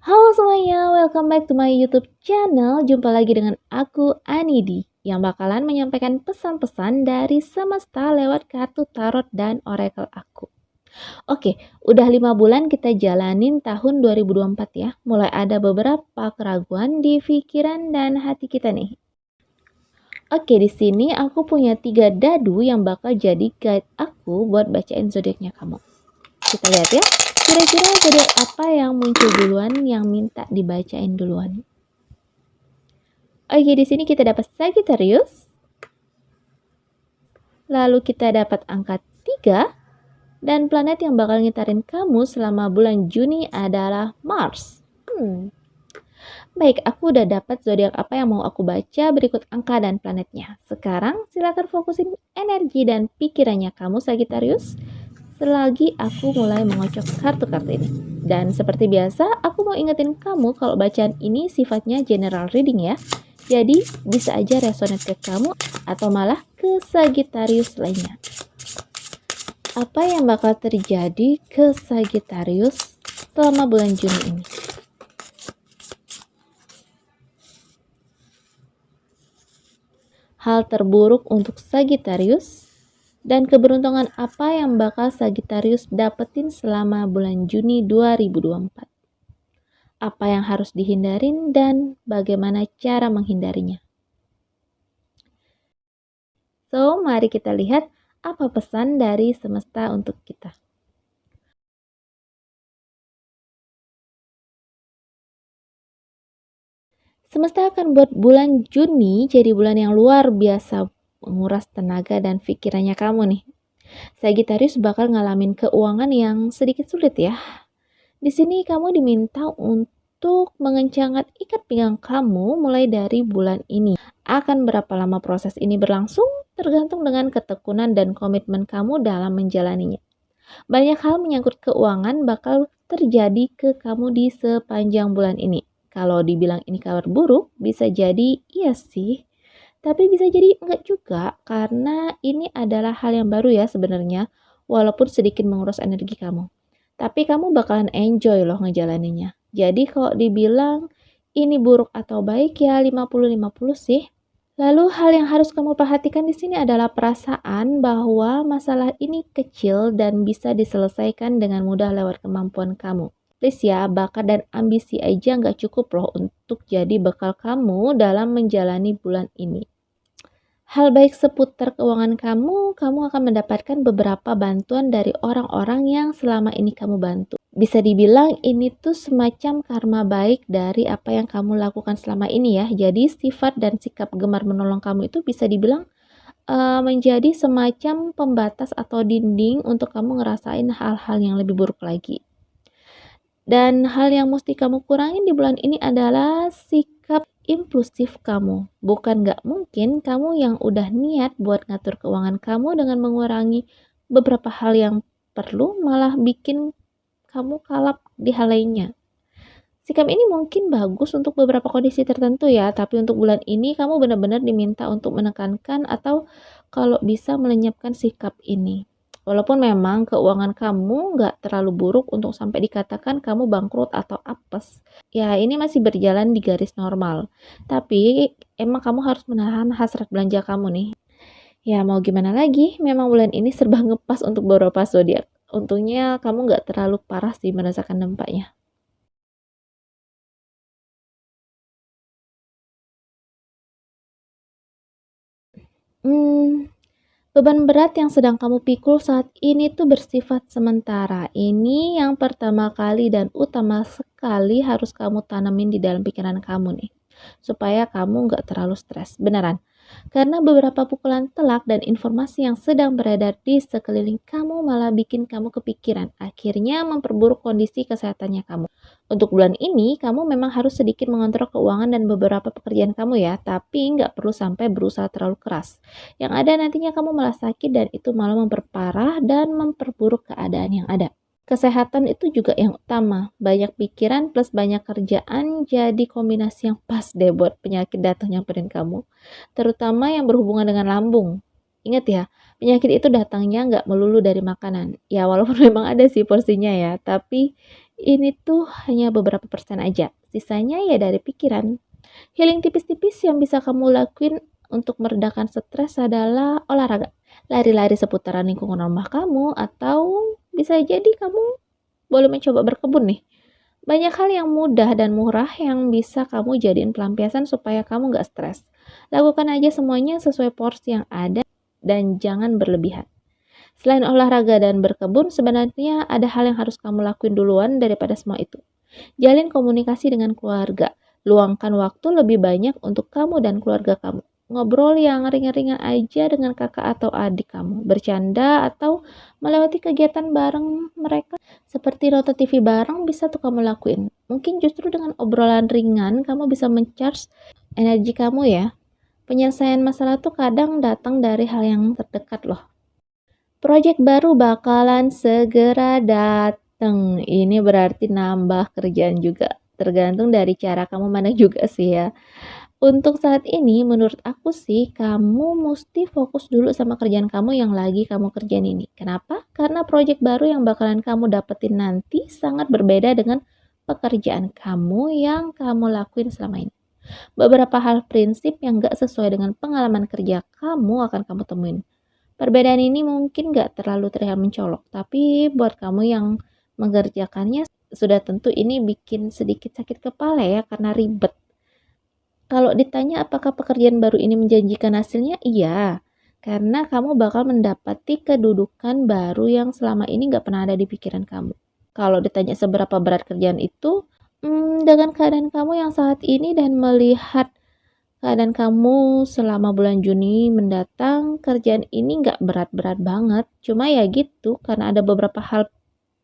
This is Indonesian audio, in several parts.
Halo semuanya, welcome back to my YouTube channel. Jumpa lagi dengan aku Anidi yang bakalan menyampaikan pesan-pesan dari semesta lewat kartu tarot dan oracle aku. Oke, udah 5 bulan kita jalanin tahun 2024 ya. Mulai ada beberapa keraguan di pikiran dan hati kita nih. Oke, di sini aku punya 3 dadu yang bakal jadi guide aku buat bacain zodiaknya kamu. Kita lihat ya. Kira-kira zodiak apa yang muncul duluan yang minta dibacain duluan? Oke, di sini kita dapat Sagittarius. Lalu kita dapat angka 3 dan planet yang bakal ngitarin kamu selama bulan Juni adalah Mars. Baik, aku udah dapat zodiak apa yang mau aku baca, berikut angka dan planetnya. Sekarang silakan fokusin energi dan pikirannya kamu Sagittarius selagi aku mulai mengocok kartu-kartu ini. Dan seperti biasa, aku mau ingetin kamu kalau bacaan ini sifatnya general reading ya. Jadi bisa aja resonate ke kamu atau malah ke Sagittarius lainnya. Apa yang bakal terjadi ke Sagittarius selama bulan Juni ini? Hal terburuk untuk Sagittarius dan keberuntungan apa yang bakal Sagittarius dapetin selama bulan Juni 2024? Apa yang harus dihindarin dan bagaimana cara menghindarinya? So, mari kita lihat apa pesan dari semesta untuk kita. Semesta akan buat bulan Juni jadi bulan yang luar biasa menguras tenaga dan pikirannya kamu nih. Sagittarius bakal ngalamin keuangan yang sedikit sulit ya. Di sini kamu diminta untuk mengencangkan ikat pinggang kamu mulai dari bulan ini. Akan berapa lama proses ini berlangsung tergantung dengan ketekunan dan komitmen kamu dalam menjalaninya. Banyak hal menyangkut keuangan bakal terjadi ke kamu di sepanjang bulan ini. Kalau dibilang ini kabar buruk, bisa jadi iya sih. Tapi bisa jadi enggak juga, karena ini adalah hal yang baru ya sebenarnya, walaupun sedikit menguras energi kamu. Tapi kamu bakalan enjoy loh ngejalaninnya. Jadi kalau dibilang ini buruk atau baik ya 50-50 sih. Lalu hal yang harus kamu perhatikan di sini adalah perasaan bahwa masalah ini kecil dan bisa diselesaikan dengan mudah lewat kemampuan kamu. Please ya, bakat dan ambisi aja nggak cukup loh untuk jadi bekal kamu dalam menjalani bulan ini. Hal baik seputar keuangan kamu akan mendapatkan beberapa bantuan dari orang-orang yang selama ini kamu bantu. Bisa dibilang ini tuh semacam karma baik dari apa yang kamu lakukan selama ini ya. Jadi sifat dan sikap gemar menolong kamu itu bisa dibilang menjadi semacam pembatas atau dinding untuk kamu ngerasain hal-hal yang lebih buruk lagi. Dan hal yang mesti kamu kurangin di bulan ini adalah sikap impulsif kamu. Bukan gak mungkin kamu yang udah niat buat ngatur keuangan kamu dengan mengurangi beberapa hal yang perlu malah bikin kamu kalap di hal lainnya. Sikap ini mungkin bagus untuk beberapa kondisi tertentu ya, tapi untuk bulan ini kamu benar-benar diminta untuk menekankan atau kalau bisa melenyapkan sikap ini. Walaupun memang keuangan kamu nggak terlalu buruk untuk sampai dikatakan kamu bangkrut atau apes. Ya ini masih berjalan di garis normal. Tapi emang kamu harus menahan hasrat belanja kamu nih. Ya mau gimana lagi, memang bulan ini serba ngepas untuk beberapa zodiak. Untungnya kamu nggak terlalu parah sih merasakan dampaknya. Hmm, Beban berat yang sedang kamu pikul saat ini tuh bersifat sementara. Ini yang pertama kali dan utama sekali harus kamu tanemin di dalam pikiran kamu nih. Supaya kamu nggak terlalu stres. Beneran. Karena beberapa pukulan telak dan informasi yang sedang beredar di sekeliling kamu malah bikin kamu kepikiran. Akhirnya memperburuk kondisi kesehatannya kamu. Untuk bulan ini, kamu memang harus sedikit mengontrol keuangan dan beberapa pekerjaan kamu ya. Tapi nggak perlu sampai berusaha terlalu keras. Yang ada nantinya kamu malah sakit dan itu malah memperparah dan memperburuk keadaan yang ada. Kesehatan itu juga yang utama. Banyak pikiran plus banyak kerjaan jadi kombinasi yang pas deh buat penyakit datang nyamperin kamu. Terutama yang berhubungan dengan lambung. Ingat ya, penyakit itu datangnya nggak melulu dari makanan. Ya walaupun memang ada sih porsinya ya, tapi Ini tuh hanya beberapa persen aja. Sisanya ya dari pikiran. Healing tipis-tipis yang bisa kamu lakuin untuk meredakan stres adalah olahraga. Lari-lari seputaran lingkungan rumah kamu, atau bisa jadi kamu boleh mencoba berkebun nih. Banyak hal yang mudah dan murah yang bisa kamu jadiin pelampiasan supaya kamu gak stres. Lakukan aja semuanya sesuai porsi yang ada dan jangan berlebihan. Selain olahraga dan berkebun, sebenarnya ada hal yang harus kamu lakuin duluan daripada semua itu. Jalin komunikasi dengan keluarga. Luangkan waktu lebih banyak untuk kamu dan keluarga kamu. Ngobrol yang ringan-ringan aja dengan kakak atau adik kamu. Bercanda atau melewati kegiatan bareng mereka. Seperti nonton TV bareng bisa tuh kamu lakuin. Mungkin justru dengan obrolan ringan kamu bisa mencharge energi kamu ya. Penyelesaian masalah tuh kadang datang dari hal yang terdekat loh. Proyek baru bakalan segera datang. Ini berarti nambah kerjaan juga. Tergantung dari cara kamu mana juga sih ya. Untuk saat ini menurut aku sih kamu mesti fokus dulu sama kerjaan kamu yang lagi kamu kerjain ini. Kenapa? Karena proyek baru yang bakalan kamu dapetin nanti sangat berbeda dengan pekerjaan kamu yang kamu lakuin selama ini. Beberapa hal prinsip yang gak sesuai dengan pengalaman kerja kamu akan kamu temuin. Perbedaan ini mungkin gak terlalu terlihat mencolok, tapi buat kamu yang mengerjakannya sudah tentu ini bikin sedikit sakit kepala ya karena ribet. Kalau ditanya apakah pekerjaan baru ini menjanjikan hasilnya? Iya, karena kamu bakal mendapati kedudukan baru yang selama ini gak pernah ada di pikiran kamu. Kalau ditanya seberapa berat kerjaan itu, dengan keadaan kamu yang saat ini dan melihat keadaan kamu selama bulan Juni mendatang, kerjaan ini gak berat-berat banget. Cuma ya gitu, karena ada beberapa hal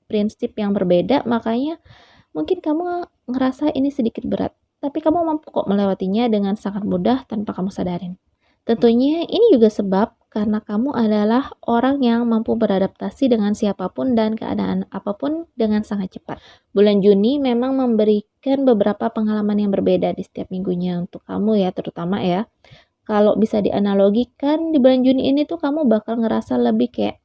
prinsip yang berbeda, makanya mungkin kamu ngerasa ini sedikit berat. Tapi kamu mampu kok melewatinya dengan sangat mudah tanpa kamu sadarin. Tentunya ini juga sebab karena kamu adalah orang yang mampu beradaptasi dengan siapapun dan keadaan apapun dengan sangat cepat. Bulan Juni memang memberikan beberapa pengalaman yang berbeda di setiap minggunya untuk kamu ya, terutama ya. Kalau bisa dianalogikan di bulan Juni ini tuh kamu bakal ngerasa lebih kayak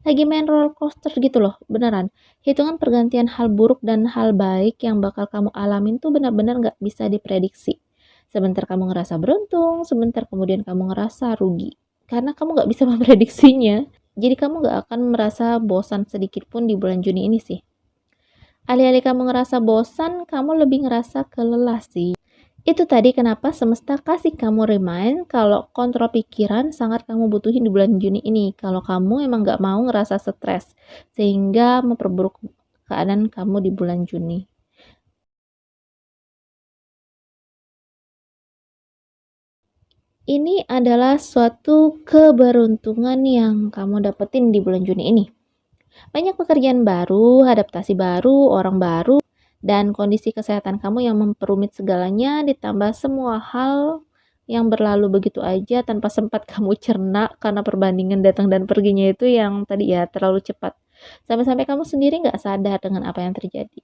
lagi main roller coaster gitu loh, beneran. Hitungan pergantian hal buruk dan hal baik yang bakal kamu alamin tuh benar-benar gak bisa diprediksi. Sebentar kamu ngerasa beruntung, sebentar kemudian kamu ngerasa rugi. Karena kamu gak bisa memprediksinya. Jadi kamu gak akan merasa bosan sedikit pun di bulan Juni ini sih. Alih-alih kamu ngerasa bosan, kamu lebih ngerasa kelelah sih. Itu tadi kenapa semesta kasih kamu remind kalau kontrol pikiran sangat kamu butuhin di bulan Juni ini. Kalau kamu emang gak mau ngerasa stres, sehingga memperburuk keadaan kamu di bulan Juni. Ini adalah suatu keberuntungan yang kamu dapetin di bulan Juni ini. Banyak pekerjaan baru, adaptasi baru, orang baru, dan kondisi kesehatan kamu yang memperumit segalanya ditambah semua hal yang berlalu begitu aja tanpa sempat kamu cerna karena perbandingan datang dan perginya itu yang tadi ya terlalu cepat. Sampai-sampai kamu sendiri nggak sadar dengan apa yang terjadi.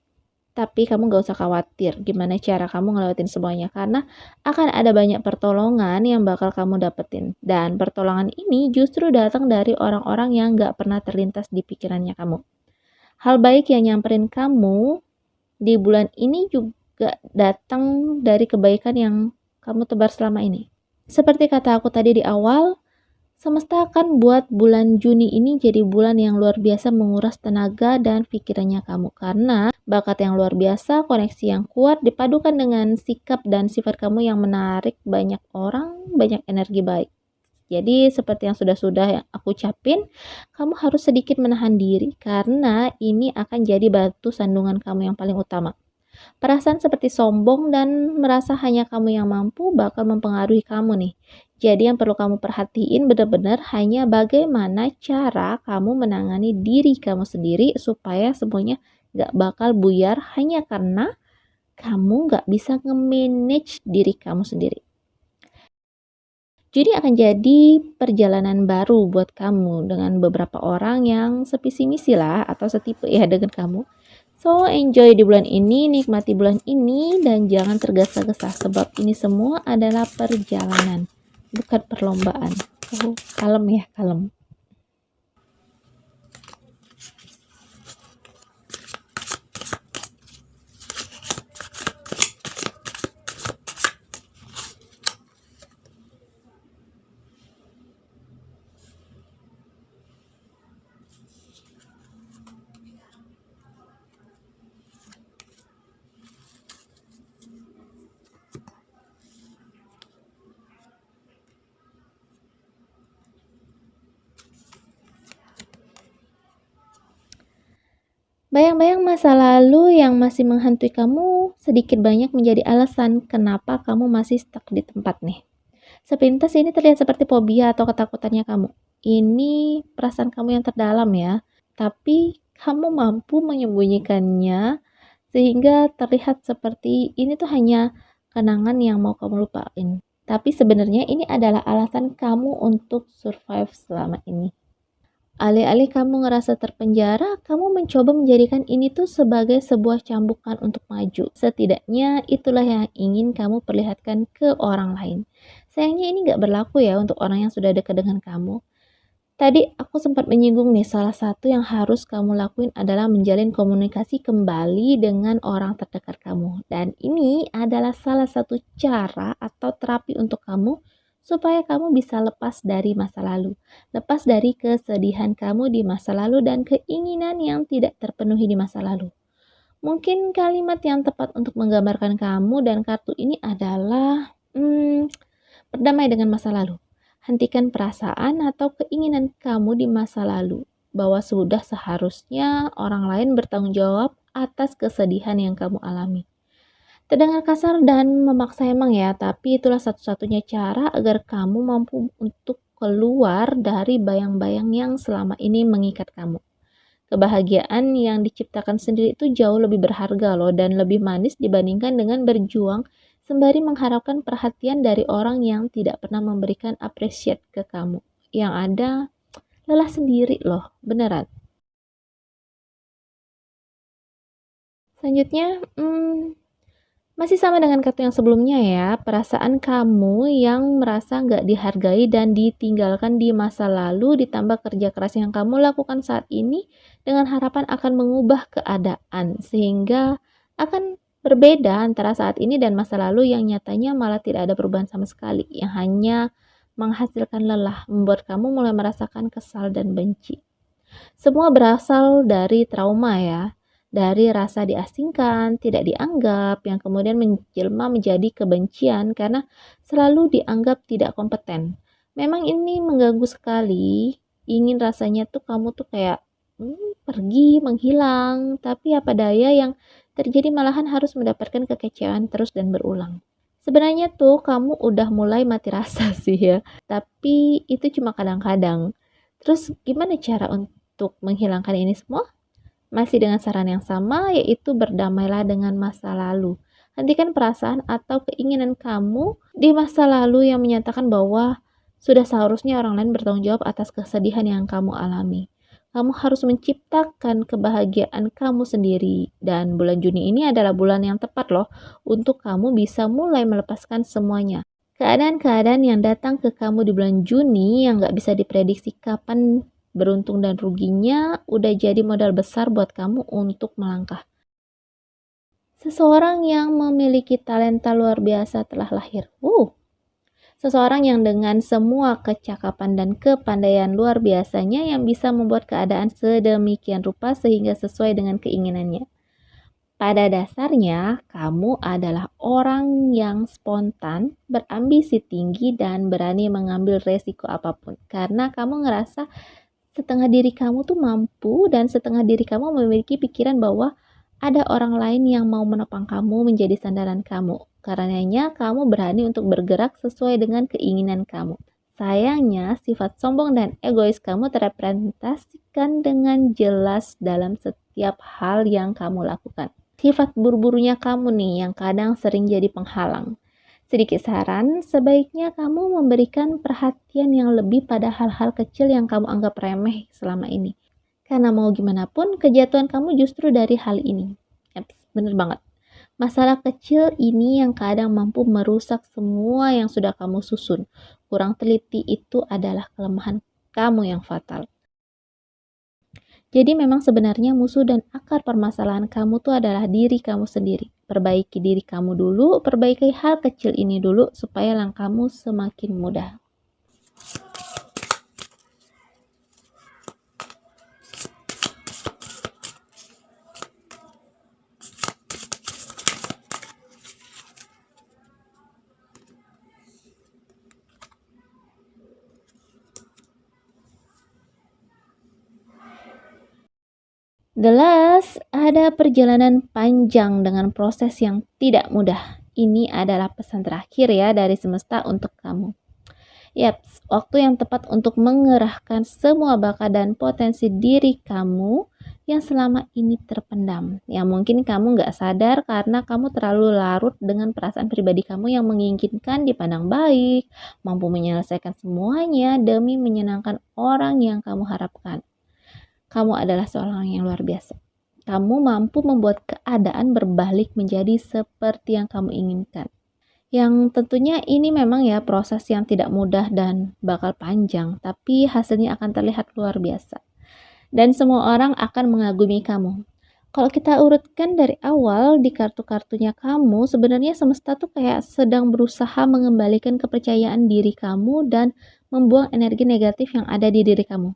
Tapi kamu gak usah khawatir gimana cara kamu ngelewatin semuanya karena akan ada banyak pertolongan yang bakal kamu dapetin. Dan pertolongan ini justru datang dari orang-orang yang gak pernah terlintas di pikirannya kamu. Hal baik yang nyamperin kamu di bulan ini juga datang dari kebaikan yang kamu tebar selama ini. Seperti kata aku tadi di awal, semesta akan buat bulan Juni ini jadi bulan yang luar biasa menguras tenaga dan pikirannya kamu. Karena bakat yang luar biasa, koneksi yang kuat, dipadukan dengan sikap dan sifat kamu yang menarik banyak orang, banyak energi baik. Jadi seperti yang sudah-sudah yang aku ucapin, kamu harus sedikit menahan diri karena ini akan jadi batu sandungan kamu yang paling utama. Perasaan seperti sombong dan merasa hanya kamu yang mampu bakal mempengaruhi kamu nih. Jadi yang perlu kamu perhatiin benar-benar hanya bagaimana cara kamu menangani diri kamu sendiri supaya semuanya gak bakal buyar hanya karena kamu gak bisa nge-manage diri kamu sendiri. Jadi akan jadi perjalanan baru buat kamu dengan beberapa orang yang sevisi misi lah atau setipe ya dengan kamu. So, enjoy di bulan ini, nikmati bulan ini, dan jangan tergesa-gesa sebab ini semua adalah perjalanan, bukan perlombaan. Kalem ya, kalem. Bayang-bayang masa lalu yang masih menghantui kamu sedikit banyak menjadi alasan kenapa kamu masih stuck di tempat nih. Sepintas ini terlihat seperti fobia atau ketakutannya kamu. Ini perasaan kamu yang terdalam ya, tapi kamu mampu menyembunyikannya sehingga terlihat seperti ini tuh hanya kenangan yang mau kamu lupain. Tapi sebenarnya ini adalah alasan kamu untuk survive selama ini. Alih-alih kamu ngerasa terpenjara, kamu mencoba menjadikan ini tuh sebagai sebuah cambukan untuk maju. Setidaknya itulah yang ingin kamu perlihatkan ke orang lain. Sayangnya ini nggak berlaku ya untuk orang yang sudah dekat dengan kamu. Tadi aku sempat menyinggung nih, salah satu yang harus kamu lakuin adalah menjalin komunikasi kembali dengan orang terdekat kamu. Dan ini adalah salah satu cara atau terapi untuk kamu supaya kamu bisa lepas dari masa lalu. Lepas dari kesedihan kamu di masa lalu dan keinginan yang tidak terpenuhi di masa lalu. Mungkin kalimat yang tepat untuk menggambarkan kamu dan kartu ini adalah berdamai dengan masa lalu. Hentikan perasaan atau keinginan kamu di masa lalu bahwa sudah seharusnya orang lain bertanggung jawab atas kesedihan yang kamu alami. Terdengar kasar dan memaksa emang ya, tapi itulah satu-satunya cara agar kamu mampu untuk keluar dari bayang-bayang yang selama ini mengikat kamu. Kebahagiaan yang diciptakan sendiri itu jauh lebih berharga loh dan lebih manis dibandingkan dengan berjuang sembari mengharapkan perhatian dari orang yang tidak pernah memberikan appreciate ke kamu. Yang ada lelah sendiri loh, beneran. Selanjutnya, masih sama dengan kartu yang sebelumnya ya, perasaan kamu yang merasa nggak dihargai dan ditinggalkan di masa lalu ditambah kerja keras yang kamu lakukan saat ini dengan harapan akan mengubah keadaan sehingga akan berbeda antara saat ini dan masa lalu yang nyatanya malah tidak ada perubahan sama sekali yang hanya menghasilkan lelah, membuat kamu mulai merasakan kesal dan benci. Semua berasal dari trauma ya, dari rasa diasingkan, tidak dianggap, yang kemudian menjelma menjadi kebencian karena selalu dianggap tidak kompeten. Memang ini mengganggu sekali, ingin rasanya tuh kamu tuh kayak pergi, menghilang, tapi apa daya yang terjadi malahan harus mendapatkan kekecewaan terus dan berulang. Sebenarnya tuh kamu udah mulai mati rasa sih ya, tapi itu cuma kadang-kadang. Terus gimana cara untuk menghilangkan ini semua? Masih dengan saran yang sama, yaitu berdamailah dengan masa lalu. Hentikan perasaan atau keinginan kamu di masa lalu yang menyatakan bahwa sudah seharusnya orang lain bertanggung jawab atas kesedihan yang kamu alami. Kamu harus menciptakan kebahagiaan kamu sendiri. Dan bulan Juni ini adalah bulan yang tepat loh untuk kamu bisa mulai melepaskan semuanya. Keadaan-keadaan yang datang ke kamu di bulan Juni yang gak bisa diprediksi kapan beruntung dan ruginya udah jadi modal besar buat kamu untuk melangkah. Seseorang yang memiliki talenta luar biasa telah lahir. Seseorang yang dengan semua kecakapan dan kepandaian luar biasanya yang bisa membuat keadaan sedemikian rupa sehingga sesuai dengan keinginannya. Pada dasarnya, kamu adalah orang yang spontan, berambisi tinggi, dan berani mengambil resiko apapun. Karena kamu ngerasa setengah diri kamu tuh mampu dan setengah diri kamu memiliki pikiran bahwa ada orang lain yang mau menopang kamu menjadi sandaran kamu. Karenanya kamu berani untuk bergerak sesuai dengan keinginan kamu. Sayangnya, sifat sombong dan egois kamu terrepresentasikan dengan jelas dalam setiap hal yang kamu lakukan. Sifat buru-burunya kamu nih yang kadang sering jadi penghalang. Sedikit saran, sebaiknya kamu memberikan perhatian yang lebih pada hal-hal kecil yang kamu anggap remeh selama ini. Karena mau gimana pun, kejatuhan kamu justru dari hal ini. Yaps, bener banget. Masalah kecil ini yang kadang mampu merusak semua yang sudah kamu susun. Kurang teliti itu adalah kelemahan kamu yang fatal. Jadi memang sebenarnya musuh dan akar permasalahan kamu tuh adalah diri kamu sendiri. Perbaiki diri kamu dulu, perbaiki hal kecil ini dulu supaya langkahmu semakin mudah. Jelas ada perjalanan panjang dengan proses yang tidak mudah. Ini adalah pesan terakhir ya dari semesta untuk kamu. Yaps, waktu yang tepat untuk mengerahkan semua bakat dan potensi diri kamu yang selama ini terpendam. Yang mungkin kamu nggak sadar karena kamu terlalu larut dengan perasaan pribadi kamu yang menginginkan dipandang baik, mampu menyelesaikan semuanya demi menyenangkan orang yang kamu harapkan. Kamu adalah seorang yang luar biasa. Kamu mampu membuat keadaan berbalik menjadi seperti yang kamu inginkan. Yang tentunya ini memang ya proses yang tidak mudah dan bakal panjang, tapi hasilnya akan terlihat luar biasa. Dan semua orang akan mengagumi kamu. Kalau kita urutkan dari awal di kartu-kartunya kamu, sebenarnya semesta tuh kayak sedang berusaha mengembalikan kepercayaan diri kamu dan membuang energi negatif yang ada di diri kamu.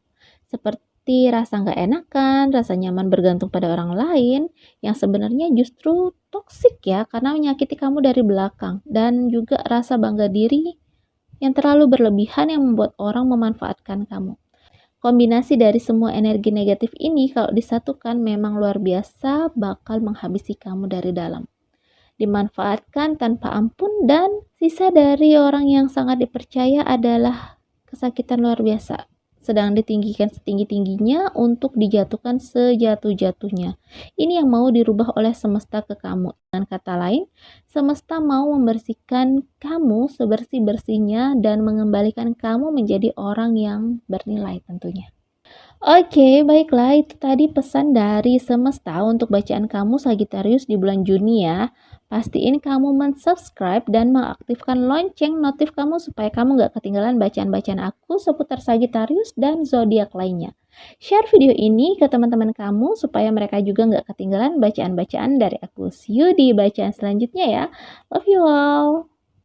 Seperti rasa nggak enakan, rasa nyaman bergantung pada orang lain, yang sebenarnya justru toksik ya, karena menyakiti kamu dari belakang. Dan juga rasa bangga diri yang terlalu berlebihan yang membuat orang memanfaatkan kamu. Kombinasi dari semua energi negatif ini kalau disatukan memang luar biasa bakal menghabisi kamu dari dalam. Dimanfaatkan tanpa ampun dan sisa dari orang yang sangat dipercaya adalah kesakitan luar biasa. Sedang ditinggikan setinggi-tingginya untuk dijatuhkan sejatuh-jatuhnya. Ini yang mau dirubah oleh semesta ke kamu. Dengan kata lain, semesta mau membersihkan kamu sebersih-bersihnya dan mengembalikan kamu menjadi orang yang bernilai tentunya. Oke, baiklah itu tadi pesan dari semesta untuk bacaan kamu Sagittarius di bulan Juni ya. Pastiin kamu mensubscribe dan mengaktifkan lonceng notif kamu supaya kamu gak ketinggalan bacaan-bacaan aku seputar Sagittarius dan zodiak lainnya. Share video ini ke teman-teman kamu supaya mereka juga gak ketinggalan bacaan-bacaan dari aku. See you di bacaan selanjutnya ya. Love you all.